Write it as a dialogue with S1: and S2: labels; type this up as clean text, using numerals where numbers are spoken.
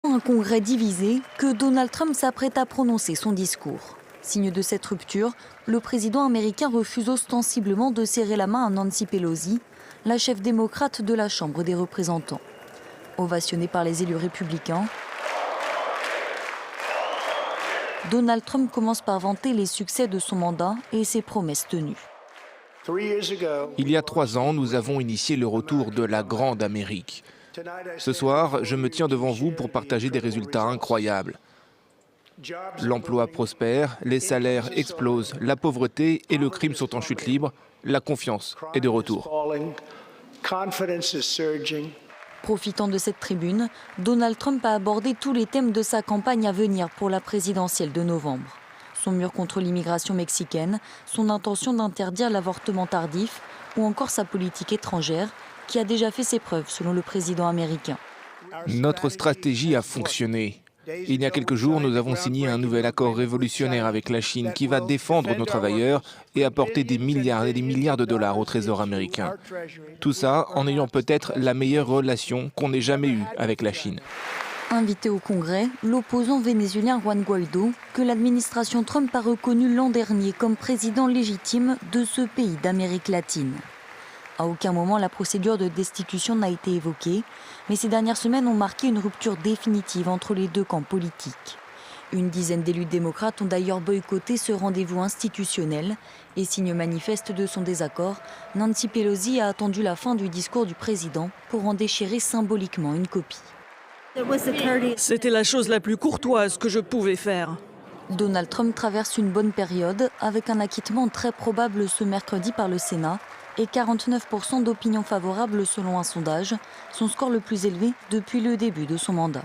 S1: Un congrès divisé que Donald Trump s'apprête à prononcer son discours. Signe de cette rupture, le président américain refuse ostensiblement de serrer la main à Nancy Pelosi, la chef démocrate de la Chambre des représentants. Ovationné par les élus républicains, Donald Trump commence par vanter les succès de son mandat et ses promesses tenues.
S2: Il y a 3 ans, nous avons initié le retour de la Grande Amérique. Ce soir, je me tiens devant vous pour partager des résultats incroyables. L'emploi prospère, les salaires explosent, la pauvreté et le crime sont en chute libre, la confiance est de retour.
S1: Profitant de cette tribune, Donald Trump a abordé tous les thèmes de sa campagne à venir pour la présidentielle de novembre. Son mur contre l'immigration mexicaine, son intention d'interdire l'avortement tardif ou encore sa politique étrangère qui a déjà fait ses preuves selon le président américain.
S2: Notre stratégie a fonctionné. Il y a quelques jours, nous avons signé un nouvel accord révolutionnaire avec la Chine qui va défendre nos travailleurs et apporter des milliards et des milliards de dollars au Trésor américain. Tout ça en ayant peut-être la meilleure relation qu'on ait jamais eue avec la Chine.
S1: Invité au Congrès, l'opposant vénézuélien Juan Guaidó, que l'administration Trump a reconnu l'an dernier comme président légitime de ce pays d'Amérique latine. À aucun moment la procédure de destitution n'a été évoquée, mais ces dernières semaines ont marqué une rupture définitive entre les deux camps politiques. Une dizaine d'élus démocrates ont d'ailleurs boycotté ce rendez-vous institutionnel et signe manifeste de son désaccord, Nancy Pelosi a attendu la fin du discours du président pour en déchirer symboliquement une copie.
S3: C'était la chose la plus courtoise que je pouvais faire.
S1: Donald Trump traverse une bonne période avec un acquittement très probable ce mercredi par le Sénat et 49% d'opinion favorable selon un sondage, son score le plus élevé depuis le début de son mandat.